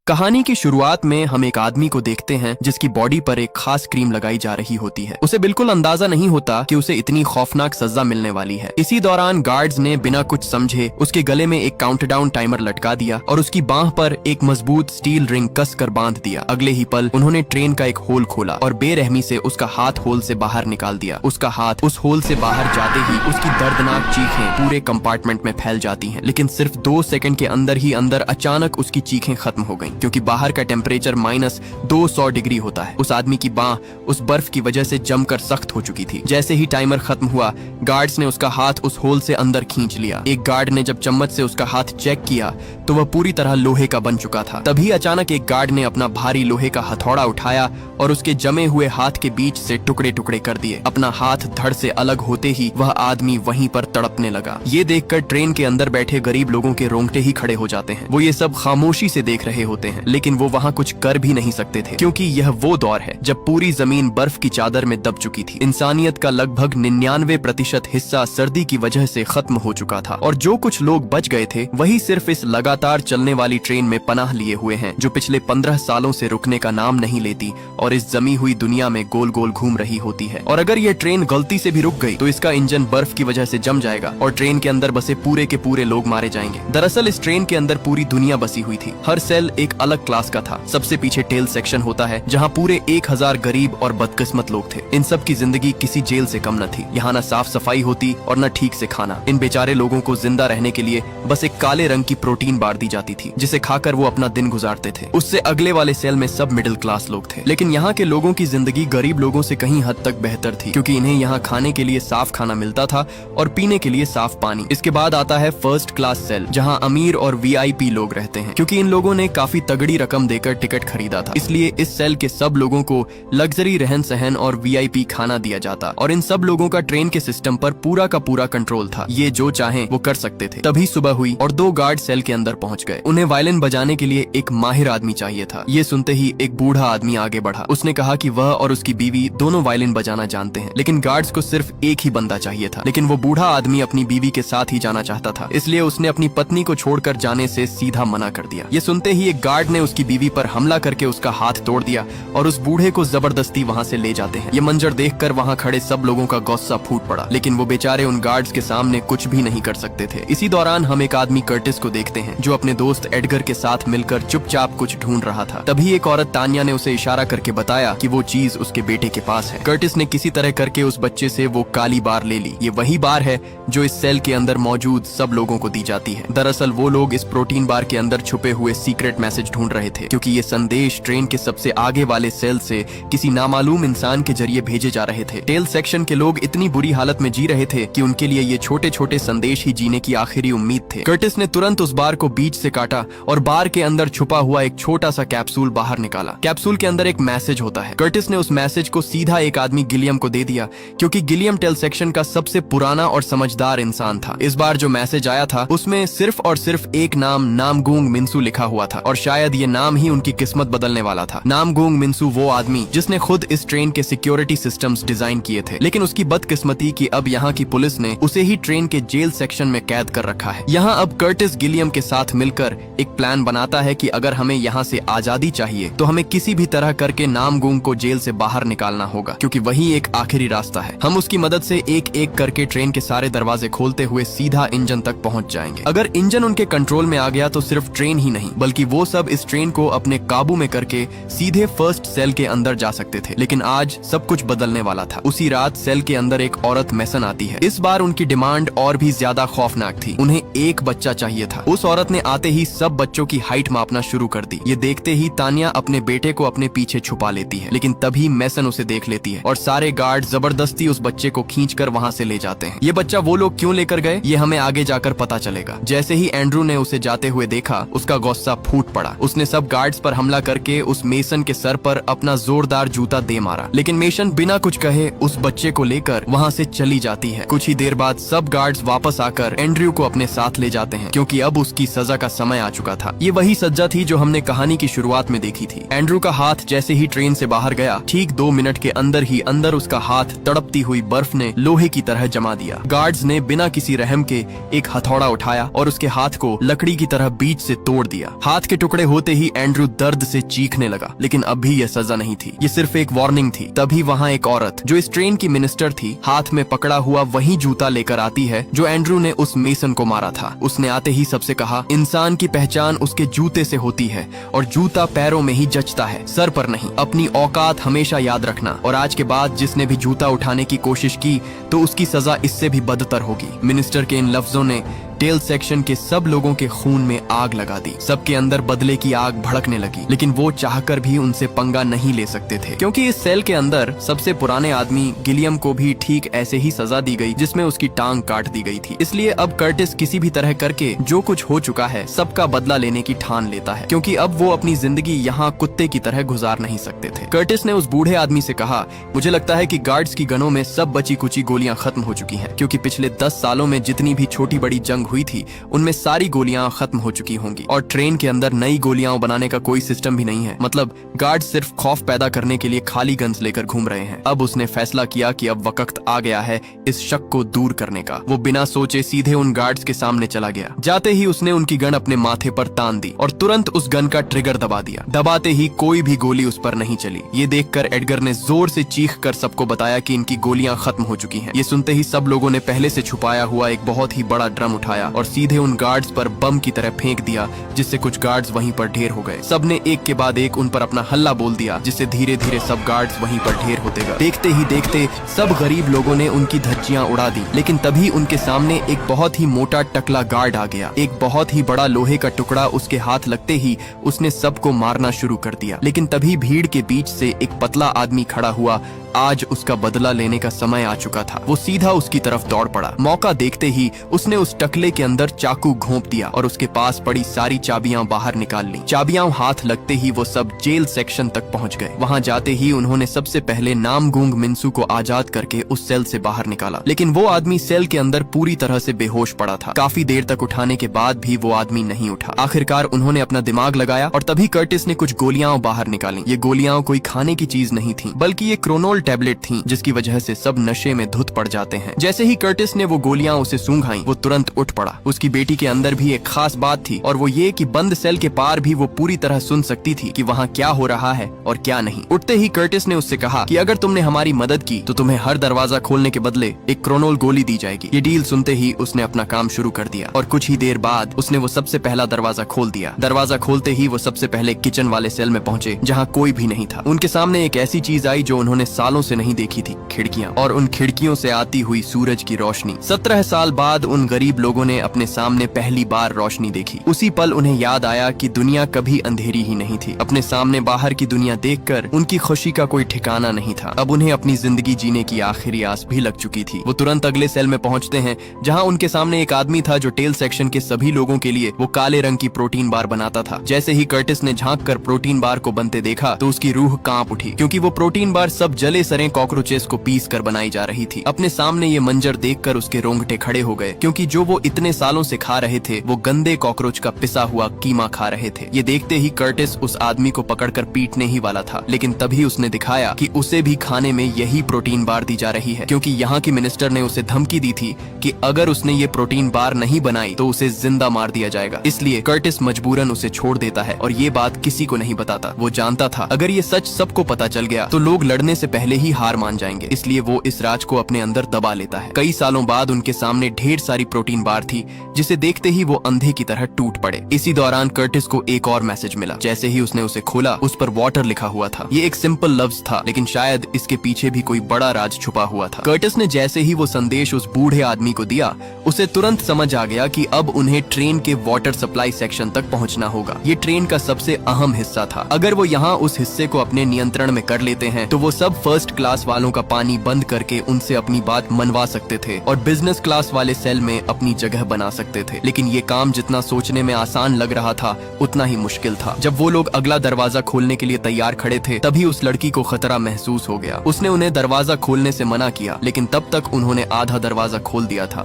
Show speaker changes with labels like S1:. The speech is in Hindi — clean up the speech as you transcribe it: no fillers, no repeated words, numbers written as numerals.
S1: कहानी की शुरुआत में हम एक आदमी को देखते हैं जिसकी बॉडी पर एक खास क्रीम लगाई जा रही होती है। उसे बिल्कुल अंदाजा नहीं होता कि उसे इतनी खौफनाक सजा मिलने वाली है। इसी दौरान गार्ड्स ने बिना कुछ समझे उसके गले में एक काउंटडाउन टाइमर लटका दिया और उसकी बांह पर एक मजबूत स्टील रिंग कस कर बांध दिया। अगले ही पल उन्होंने ट्रेन का एक होल खोला और बेरहमी से उसका हाथ होल से बाहर निकाल दिया। उसका हाथ उस होल से बाहर जाते ही उसकी दर्दनाक चीखें पूरे कंपार्टमेंट में फैल जाती हैं। लेकिन सिर्फ 2 सेकंड के अंदर ही अचानक उसकी चीखें खत्म हो गईं, क्योंकि बाहर का टेम्परेचर -200 डिग्री होता है। उस आदमी की बांह उस बर्फ की वजह से जमकर सख्त हो चुकी थी। जैसे ही टाइमर खत्म हुआ, गार्ड्स ने उसका हाथ उस होल से अंदर खींच लिया। एक गार्ड ने जब चम्मच से उसका हाथ चेक किया तो वह पूरी तरह लोहे का बन चुका था। तभी अचानक एक गार्ड ने अपना भारी लोहे का हथौड़ा उठाया और उसके जमे हुए हाथ के बीच से टुकड़े टुकड़े कर दिए। अपना हाथ धड़ से अलग होते ही वह आदमी वहीं पर तड़पने लगा। ये देखकर ट्रेन के अंदर बैठे गरीब लोगों के रोंगटे ही खड़े हो जाते हैं। वो ये सब खामोशी से देख रहे होते हैं, लेकिन वो वहाँ कुछ कर भी नहीं सकते थे, क्योंकि यह वो दौर है जब पूरी जमीन बर्फ की चादर में दब चुकी थी। इंसानियत का लगभग 99% हिस्सा सर्दी की वजह से खत्म हो चुका था और जो कुछ लोग बच गए थे वही सिर्फ इस लगातार चलने वाली ट्रेन में पनाह लिए हुए हैं, जो पिछले 15 सालों से रुकने का नाम नहीं लेती और इस जमी हुई दुनिया में गोल गोल घूम रही होती है। और अगर यह ट्रेन गलती से भी रुक गई तो इसका इंजन बर्फ की वजह से जम जाएगा और ट्रेन के अंदर बसे पूरे के पूरे लोग मारे जाएंगे। दरअसल इस ट्रेन के अंदर पूरी दुनिया बसी हुई थी। हर सेल एक अलग क्लास का था। सबसे पीछे टेल सेक्शन होता है, जहाँ पूरे 1000 गरीब और बदकिस्मत लोग थे। इन सब की जिंदगी किसी जेल से कम न थी। यहाँ न साफ सफाई होती और न ठीक से खाना। इन बेचारे लोगों को जिंदा रहने के लिए बस एक काले रंग की प्रोटीन बार दी जाती थी, जिसे खाकर वो अपना दिन गुजारते थे। उससे अगले वाले सेल में सब मिडिल क्लास लोग थे। लेकिन यहाँ के लोगों की जिंदगी गरीब लोगों से कहीं हद तक बेहतर थी, क्योंकि इन्हें यहाँ खाने के लिए साफ खाना मिलता था और पीने के लिए साफ पानी। इसके बाद आता है फर्स्ट क्लास सेल, जहाँ अमीर और VIP लोग रहते हैं। क्योंकि इन लोगों ने काफी तगड़ी रकम देकर टिकट खरीदा था, इसलिए इस सेल के सब लोगों को लग्जरी रहन सहन और VIP खाना दिया जाता और इन सब लोगों का ट्रेन के सिस्टम पर पूरा का पूरा कंट्रोल था। ये जो चाहें वो कर सकते थे। तभी सुबह हुई और 2 गार्ड सेल के अंदर पहुंच गए। उन्हें वायलिन बजाने के लिए एक माहिर आदमी चाहिए था। ये सुनते ही एक बूढ़ा आदमी आगे बढ़ा। उसने कहा कि वह और उसकी बीवी दोनों वायलिन बजाना जानते हैं, लेकिन गार्ड्स को सिर्फ एक ही बंदा चाहिए था। लेकिन वो बूढ़ा आदमी अपनी बीवी के साथ ही जाना चाहता था, इसलिए उसने अपनी पत्नी को छोड़कर जाने से सीधा मना कर दिया। ये सुनते ही एक गार्ड ने उसकी बीवी पर हमला करके उसका हाथ तोड़ दिया और उस बूढ़े को जबरदस्ती वहाँ से ले जाते हैं। ये मंजर देखकर वहाँ खड़े सब लोगों का गुस्सा फूट पड़ा, लेकिन वो बेचारे उन गार्ड्स के सामने कुछ भी नहीं कर सकते थे। इसी दौरान हम एक आदमी कर्टिस को देखते हैं, जो अपने दोस्त एडगर के साथ मिलकर चुपचाप कुछ ढूंढ रहा था। तभी एक औरत तान्या ने उसे इशारा करके बताया कि वो चीज उसके बेटे के पास है। कर्टिस ने किसी तरह करके उस बच्चे से वो काली बार ले ली। ये वही बार है जो इस सेल के अंदर मौजूद सब लोगों को दी जाती है। दरअसल वो लोग इस प्रोटीन बार के अंदर छुपे हुए सीक्रेट मैसेज ढूंढ रहे थे, क्योंकि ये संदेश ट्रेन के सबसे आगे वाले सेल से किसी नामालूम इंसान के जरिए भेजे जा रहे थे। टेल सेक्शन के लोग इतनी बुरी हालत में जी रहे थे कि उनके लिए ये छोटे छोटे संदेश ही जीने की आखिरी उम्मीद थे। कर्टिस ने तुरंत उस बार को बीच से काटा और बार के अंदर छुपा हुआ एक छोटा सा कैप्सूल बाहर निकाला। कैप्सूल के अंदर एक मैसेज होता है। कर्टिस ने उस मैसेज को सीधा एक आदमी गिलियम को दे दिया, क्योंकि गिलियम टेल सेक्शन का सबसे पुराना और समझदार इंसान था। इस बार जो मैसेज आया था उसमें सिर्फ और सिर्फ एक नाम नामगुंग मिन्सू लिखा हुआ था, और शायद ये नाम ही उनकी किस्मत बदलने वाला था। नामगुंग मिन्सू वो आदमी जिसने खुद इस ट्रेन के सिक्योरिटी सिस्टम्स डिजाइन किए थे, लेकिन उसकी बदकिस्मती कि अब यहाँ की पुलिस ने उसे ही ट्रेन के जेल सेक्शन में कैद कर रखा है। यहाँ अब कर्टिस गिलियम के साथ मिलकर एक प्लान बनाता है कि अगर हमें यहाँ से आजादी चाहिए तो हमें किसी भी तरह करके नामगुंग को जेल से बाहर निकालना होगा, क्योंकि वही एक आखिरी रास्ता है। हम उसकी मदद से एक एक करके ट्रेन के सारे दरवाजे खोलते हुए सीधा इंजन तक पहुँच जाएंगे। अगर इंजन उनके कंट्रोल में आ गया तो सिर्फ ट्रेन ही नहीं बल्कि वो सब इस ट्रेन को अपने काबू में करके सीधे फर्स्ट सेल के अंदर जा सकते थे। लेकिन आज सब कुछ बदलने वाला था। उसी रात सेल के अंदर एक औरत मेसन आती है। इस बार उनकी डिमांड और भी ज्यादा खौफनाक थी। उन्हें एक बच्चा चाहिए था। उस औरत ने आते ही सब बच्चों की हाइट मापना शुरू कर दी। ये देखते ही तान्या अपने बेटे को अपने पीछे छुपा लेती है, लेकिन तभी मेसन उसे देख लेती है और सारे गार्ड जबरदस्ती उस बच्चे को खींचकर वहाँ से ले जाते हैं। ये बच्चा वो लोग क्यों लेकर गए ये हमें आगे जाकर पता चलेगा। जैसे ही एंड्रू ने उसे जाते हुए देखा, उसका गुस्सा फूट पड़ा। उसने सब गार्ड्स पर हमला करके उस मेसन के सर पर अपना जोरदार जूता दे मारा, लेकिन मेसन बिना कुछ कहे उस बच्चे को लेकर वहाँ से चली जाती है। कुछ ही देर बाद सब गार्ड्स वापस आकर एंड्रयू को अपने साथ ले जाते हैं, क्योंकि अब उसकी सजा का समय आ चुका था। ये वही सजा थी जो हमने कहानी की शुरुआत में देखी थी। एंड्रयू का हाथ जैसे ही ट्रेन से बाहर गया, ठीक 2 मिनट के अंदर ही अंदर उसका हाथ तड़पती हुई बर्फ ने लोहे की तरह जमा दिया। गार्ड्स ने बिना किसी रहम के एक हथौड़ा उठाया और उसके हाथ को लकड़ी की तरह बीच से तोड़ दिया। हाथ के टुकड़े टुकड़े होते ही एंड्रू दर्द से चीखने लगा, लेकिन अब भी यह सजा नहीं थी, ये सिर्फ एक वार्निंग थी। तभी वहाँ एक औरत जो इस ट्रेन की मिनिस्टर थी, हाथ में पकड़ा हुआ वही जूता लेकर आती है जो एंड्रू ने उस मेसन को मारा था। उसने आते ही सबसे कहा, इंसान की पहचान उसके जूते से होती है और जूता पैरों में ही जचता है, सर पर नहीं। अपनी औकात हमेशा याद रखना, और आज के बाद जिसने भी जूता उठाने की कोशिश की तो उसकी सजा इससे भी बदतर होगी। मिनिस्टर के इन लफ्जों ने टेल सेक्शन के सब लोगों के खून में आग लगा दी। सबके अंदर बदले की आग भड़कने लगी, लेकिन वो चाहकर भी उनसे पंगा नहीं ले सकते थे, क्योंकि इस सेल के अंदर सबसे पुराने आदमी गिलियम को भी ठीक ऐसे ही सजा दी गई जिसमें उसकी टांग काट दी गई थी। इसलिए अब कर्टिस किसी भी तरह करके जो कुछ हो चुका है सबका बदला लेने की ठान लेता है, क्योंकि अब वो अपनी जिंदगी यहाँ कुत्ते की तरह गुजार नहीं सकते थे। कर्टिस ने उस बूढ़े आदमी से कहा, मुझे लगता है कि गार्ड्स की गनों में सब बची कुची गोलियां खत्म हो चुकी हैं, क्योंकि पिछले 10 सालों में जितनी भी छोटी बड़ी जंग हुई थी उनमें सारी गोलियां खत्म हो चुकी होंगी, और ट्रेन के अंदर नई गोलियां बनाने का कोई सिस्टम भी नहीं है। मतलब गार्ड सिर्फ खौफ पैदा करने के लिए खाली गन्स लेकर घूम रहे हैं। अब उसने फैसला किया कि अब वक्त आ गया है इस शक को दूर करने का। वो बिना सोचे सीधे उन गार्ड्स के सामने चला गया। जाते ही उसने उनकी गन अपने माथे पर तान दी और तुरंत उस गन का ट्रिगर दबा दिया। दबाते ही कोई भी गोली उस पर नहीं चली। ये देखकर एडगर ने जोर से चीख कर सबको बताया कि इनकी गोलियां खत्म हो चुकी हैं। ये सुनते ही सब लोगों ने पहले से छुपाया हुआ एक बहुत ही बड़ा ड्रम उठाया और सीधे उन गार्ड्स पर बम की तरह फेंक दिया, जिससे कुछ गार्ड्स वहीं पर ढेर हो गए। सबने एक के बाद एक उन पर अपना हल्ला बोल दिया, जिससे धीरे धीरे सब गार्ड्स वहीं पर ढेर होते गए। देखते ही देखते सब गरीब लोगों ने उनकी धज्जियां उड़ा दी, लेकिन तभी उनके सामने एक बहुत ही मोटा टकला गार्ड आ गया। एक बहुत ही बड़ा लोहे का टुकड़ा उसके हाथ लगते ही उसने सबको मारना शुरू कर दिया। लेकिन तभी भीड़ के बीच से एक पतला आदमी खड़ा हुआ। आज उसका बदला लेने का समय आ चुका था। वो सीधा उसकी तरफ दौड़ पड़ा। मौका देखते ही उसने उस टकले के अंदर चाकू घोंप दिया और उसके पास पड़ी सारी चाबियां बाहर निकाल ली। चाबियां हाथ लगते ही वो सब जेल सेक्शन तक पहुंच गए। वहां जाते ही उन्होंने सबसे पहले नामगूंग मिन्सू को आजाद करके उस सेल से बाहर निकाला, लेकिन वो आदमी सेल के अंदर पूरी तरह से बेहोश पड़ा था। काफी देर तक उठाने के बाद भी वो आदमी नहीं उठा। आखिरकार उन्होंने अपना दिमाग लगाया और तभी कर्टिस ने कुछ गोलियां बाहर निकाली। ये गोलियां कोई खाने की चीज नहीं थी, बल्कि ये क्रोनोल टैबलेट थी, जिसकी वजह से सब नशे में धुत पड़ जाते हैं। जैसे ही कर्टिस ने वो गोलियां उसे सूंघाई, वो तुरंत उठ पड़ा। उसकी बेटी के अंदर भी एक खास बात थी, और वो ये कि बंद सेल के पार भी वो पूरी तरह सुन सकती थी कि वहाँ क्या हो रहा है और क्या नहीं। उठते ही कर्टिस ने उससे कहा कि अगर तुमने हमारी मदद की तो तुम्हें हर दरवाजा खोलने के बदले एक क्रोनोल गोली दी जाएगी। ये डील सुनते ही उसने अपना काम शुरू कर दिया और कुछ ही देर बाद उसने वो सबसे पहला दरवाजा खोल दिया। दरवाजा खोलते ही वो सबसे पहले किचन वाले सेल में पहुंचे, जहाँ कोई भी नहीं था। उनके सामने एक ऐसी चीज आई जो उन्होंने सालों से नहीं देखी थी, खिड़कियां, और उन खिड़कियों से आती हुई सूरज की रोशनी। 17 साल बाद उन गरीब लोगों ने अपने सामने पहली बार रोशनी देखी। उसी पल उन्हें याद आया कि दुनिया कभी अंधेरी ही नहीं थी। अपने सामने बाहर की दुनिया देखकर उनकी खुशी का कोई ठिकाना नहीं था। अब उन्हें अपनी जिंदगी जीने की आखिरी आस भी लग चुकी थी। वो तुरंत अगले सेल में पहुंचते हैं, जहां उनके सामने एक आदमी था जो टेल सेक्शन के सभी लोगों के लिए वो काले रंग की प्रोटीन बार बनाता था। जैसे ही कर्टिस ने झांक कर प्रोटीन बार को बनते देखा तो उसकी रूह कांप उठी, क्योंकि वो प्रोटीन बार सब जले सरे कॉकरोचेस को पीस कर बनाई जा रही थी। अपने सामने ये मंजर देखकर उसके रोंगटे खड़े हो गए, क्योंकि जो वो इतने सालों से खा रहे थे वो गंदे कॉकरोच का पिसा हुआ कीमा खा रहे थे। ये देखते ही कर्टिस उस आदमी को पकड़कर पीटने ही वाला था, लेकिन तभी उसने दिखाया कि उसे भी खाने में यही प्रोटीन बार दी जा रही है, क्योंकि यहाँ की मिनिस्टर ने उसे धमकी दी थी कि अगर उसने ये प्रोटीन बार नहीं बनाई तो उसे जिंदा मार दिया जाएगा। इसलिए कर्टिस मजबूरन उसे छोड़ देता है और ये बात किसी को नहीं बताता। वो जानता था अगर ये सच सबको पता चल गया तो लोग लड़ने से पहले ही हार मान जाएंगे, इसलिए वो इस राज को अपने अंदर दबा लेता है। कई सालों बाद उनके सामने ढेर सारी प्रोटीन बार थी, जिसे देखते ही वो अंधे की तरह टूट पड़े। इसी दौरान कर्टिस को एक और मैसेज मिला। जैसे ही उसने उसे खोला, उस पर वाटर लिखा हुआ था। ये एक सिंपल लफ्ज था, लेकिन शायद इसके पीछे भी कोई बड़ा राज छुपा हुआ था। कर्टिस ने जैसे ही वो संदेश उस बूढ़े आदमी को दिया, उसे तुरंत समझ आ गया कि अब उन्हें ट्रेन के वाटर सप्लाई सेक्शन तक पहुंचना होगा। ये ट्रेन का सबसे अहम हिस्सा था। अगर वो यहाँ उस हिस्से को अपने नियंत्रण में कर लेते हैं तो वो सब फर्स्ट क्लास वालों का पानी बंद करके उनसे अपनी बात मनवा सकते थे और बिजनेस क्लास वाले सेल में अपनी जगह बना सकते थे। लेकिन ये काम जितना सोचने में आसान लग रहा था उतना ही मुश्किल था। जब वो लोग अगला दरवाजा खोलने के लिए तैयार खड़े थे, तभी उस लड़की को खतरा महसूस हो गया। उसने उन्हें दरवाजा खोलने से मना किया, लेकिन तब तक उन्होंने आधा दरवाजा खोल दिया था।